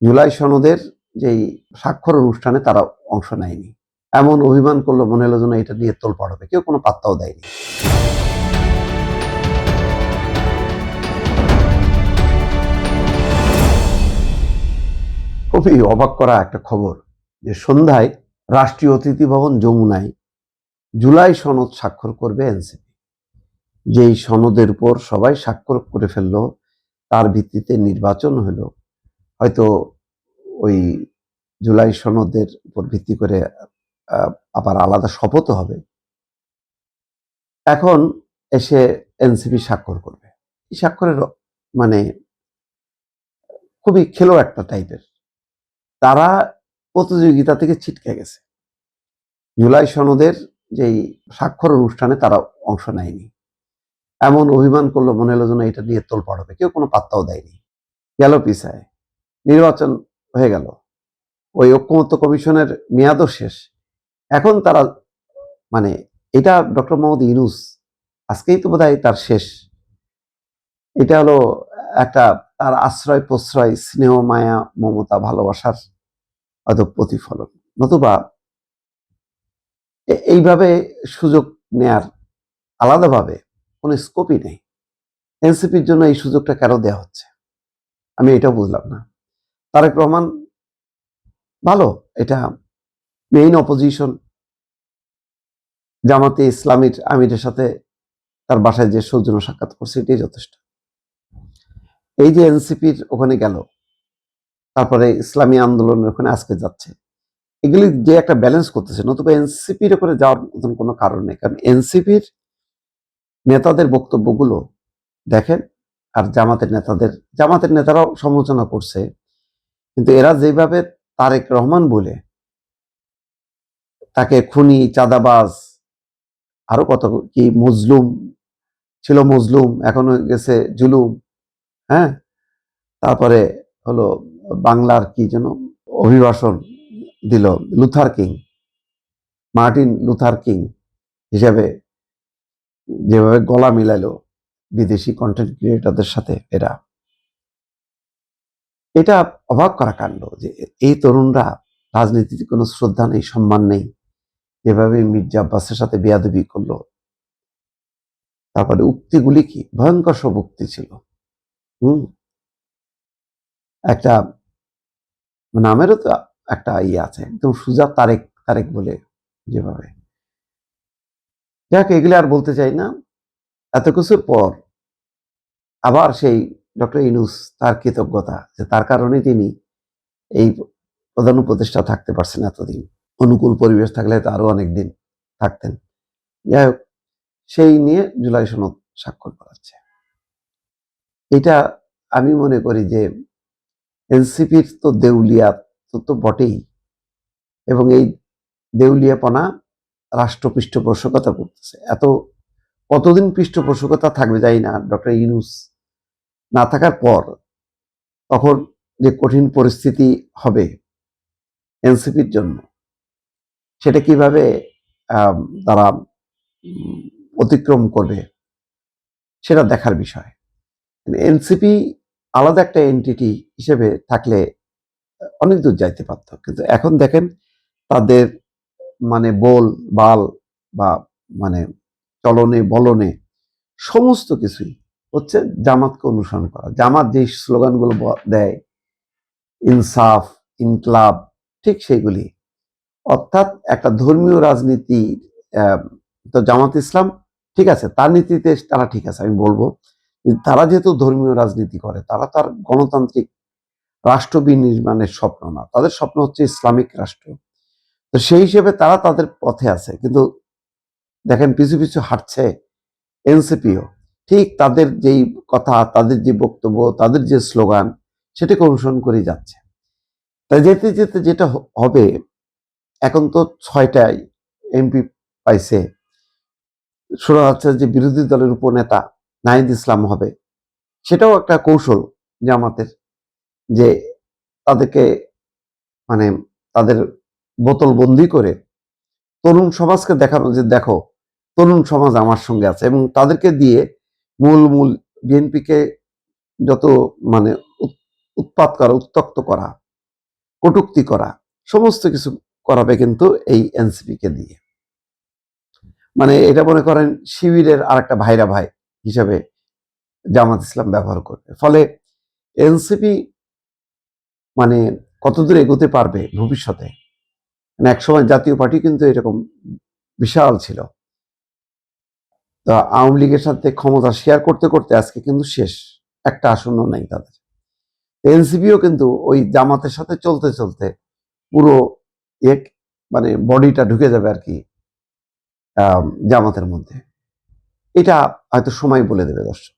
জুলাই সনদের যেই স্বাক্ষর অনুষ্ঠানে তারা অংশ নেয়নি, এমন অভিমান করলো মনে হলো যেন এটা নিয়ে তোলপাড় হবে। কেউ কোনো পাত্তাও দেয়নি। খুবই অবাক করা একটা খবর যে সন্ধ্যায় রাষ্ট্রীয় অতিথি ভবন যমুনায় জুলাই সনদ স্বাক্ষর করবে এনসিপি। যেই সনদের উপর সবাই স্বাক্ষর করে ফেললো, তার ভিত্তিতে নির্বাচন হলো। হয়তো ওই জুলাই সনদের উপর ভিত্তি করে আবার আলাদা শপথও হবে। এখন এসে এনসিপি স্বাক্ষর করবে। এই স্বাক্ষরের মানে খুবই খেলো একটা টাইপের। তারা প্রতিযোগিতা থেকে ছিটকে গেছে। জুলাই সনদের যেই স্বাক্ষর অনুষ্ঠানে তারা অংশ নেয়নি, এমন অভিমান করলো মনে হলো যেন এটা নিয়ে তোলপাড় হবে। কেউ কোনো পাত্তাও দেয়নি। গেল পিছায়, নির্বাচন হয়ে গেল। ওই ঐক্যমত্য কমিশনের মেয়াদও শেষ। এখন তারা মানে এটা ডক্টর মোহাম্মদ ইউনূস আজকেই তো বোধহয় তার শেষ। এটা হলো একটা তার আশ্রয় প্রশ্রয়, স্নেহ, মায়া, মমতা, ভালোবাসার হয়তো প্রতিফলন। নতুবা এইভাবে সুযোগ নেয়ার আলাদাভাবে কোনো স্কোপই নেই। এনসিপির জন্য এই সুযোগটা কেন দেওয়া হচ্ছে আমি এটাও বুঝলাম না। তারেক রহমান ভালো, এটা মেইন অপোজিশন। জামাতে ইসলামীর আমিরের সাথে তার বাসায় যে সৌজন্য সাক্ষাৎ করছে এটাই যথেষ্ট। এই যে এনসিপির ওখানে গেল, তারপরে ইসলামী আন্দোলনের ওখানে আজকে যাচ্ছে, এগুলি যে একটা ব্যালেন্স করতেছে। নতুবা এনসিপির ওখানে যাওয়ার মতন কোনো কারণ নেই। কারণ এনসিপির নেতাদের বক্তব্যগুলো দেখেন, আর জামাতের নেতারাও সমালোচনা করছে, কিন্তু এরা যেভাবে তারেক রহমান বলে তাকে খুনি, চাঁদাবাজ, আরো কত কি, মজলুম ছিল, মজলুম এখন হয়ে গেছে জুলুম, হ্যাঁ, তারপরে হলো বাংলার কি যেন অভিবাসন দিল, মার্টিন লুথার কিং হিসেবে যেভাবে গলা মিলাইলো বিদেশি কন্টেন্ট ক্রিয়েটরদের সাথে, এটা অবাক করা কাণ্ড যে এই তরুণরা রাজনীতিতে কোনো শ্রদ্ধা নেই, সম্মান নেই, যেভাবে মির্জা আব্বাসের সাথে বেয়াদবি করলো। তারপরে উক্তিগুলি কি ভয়ঙ্কর সব উক্তি ছিল। একটা নামেরও তো একটা ইয়ে আছে, একদম সুজা তারেক তারেক বলে যেভাবে। যাক, এগুলি আর বলতে চাই না। এত কিছুর পর আবার সেই ডক্টর ইউনূস, তার কৃতজ্ঞতা যে তার কারণে তিনি এই প্রধান উপদেষ্টা থাকতে পারছেন এতদিন। অনুকূল পরিবেশ থাকলে তো আরো অনেকদিন থাকতেন। যাই হোক, সেই নিয়ে জুলাই সনদ স্বাক্ষর করাচ্ছে। এটা আমি মনে করি যে এনসিপির তো দেউলিয়া তো বটেই, এবং এই দেউলিয়াপনা রাষ্ট্র পৃষ্ঠপোষকতা করতেছে। কতদিন পৃষ্ঠপোষকতা থাকবে জানি না ডক্টর ইউনূস না থাকার পর। তখন যে কঠিন পরিস্থিতি হবে এনসিপির জন্য, সেটা কিভাবে তারা অতিক্রম করবে সেটা দেখার বিষয়। এনসিপি আলাদা একটা এন্টিটি হিসেবে থাকলে অনেক দূর যাইতে পারত, কিন্তু এখন দেখেন তাদের মানে বাল বা মানে চলনে বলনে সমস্ত কিছুই হচ্ছে জামাতকে অনুসরণ করা। জামাত যে স্লোগানগুলো দেয়, ইনসাফ, ইনকলাব, ঠিক সেগুলি। অর্থাৎ একটা ধর্মীয় রাজনীতি। তো জামাত ইসলাম ঠিক আছে, তার নীতিতে তারা ঠিক আছে আমি বলবো, তারা যেহেতু ধর্মীয় রাজনীতি করে, তারা তার গণতান্ত্রিক রাষ্ট্র বিনির্মাণের স্বপ্ন না, তাদের স্বপ্ন হচ্ছে ইসলামিক রাষ্ট্র। তো সেই হিসেবে তারা তাদের পথে আছে, কিন্তু দেখেন পিছু পিছু হাঁটছে এনসিপিও। ঠিক তাদের যেই কথা, তাদের যে বক্তব্য, তাদের যে স্লোগান, সেটাকে অনুসরণ করে যাচ্ছে। তাই যেতে যেতে যেটা হবে, এখন তো 6টায় এমপি পাইছে, শোনা যাচ্ছে যে বিরোধী দলের উপনেতা নাহিদ ইসলাম হবে। সেটাও একটা কৌশল জামাতের, যে তাদেরকে মানে তাদের বোতল বন্দি করে তরুণ সমাজকে দেখানো যে দেখো তরুণ সমাজ আমার সঙ্গে আছে, এবং তাদেরকে দিয়ে মূল বিএনপিকে যত মানে উৎপাত করা, উত্তক্ত করা, কটূক্তি করা, সমস্ত কিছু করাবে কিন্তু এই এনসিপিকে দিয়ে। মানে এটা মনে করেন শিবিরের আর একটা ভাইরা ভাই হিসাবে জামাত ইসলাম ব্যবহার করবে। ফলে এনসিপি মানে কতদূর এগোতে পারবে ভবিষ্যতে, মানে একসময় জাতীয় পার্টি কিন্তু এরকম বিশাল ছিল। তো আওয়ামী লীগের সাথে ক্ষমতা শেয়ার করতে করতে আজকে কিন্তু শেষ, একটা আসন্ন নাই তাদের। এনসিপিও কিন্তু ওই জামাতের সাথে চলতে চলতে পুরো এক মানে বডিটা ঢুকে যাবে আর কি জামাতের মধ্যে। এটা হয়তো সময় বলে দেবে দর্শক।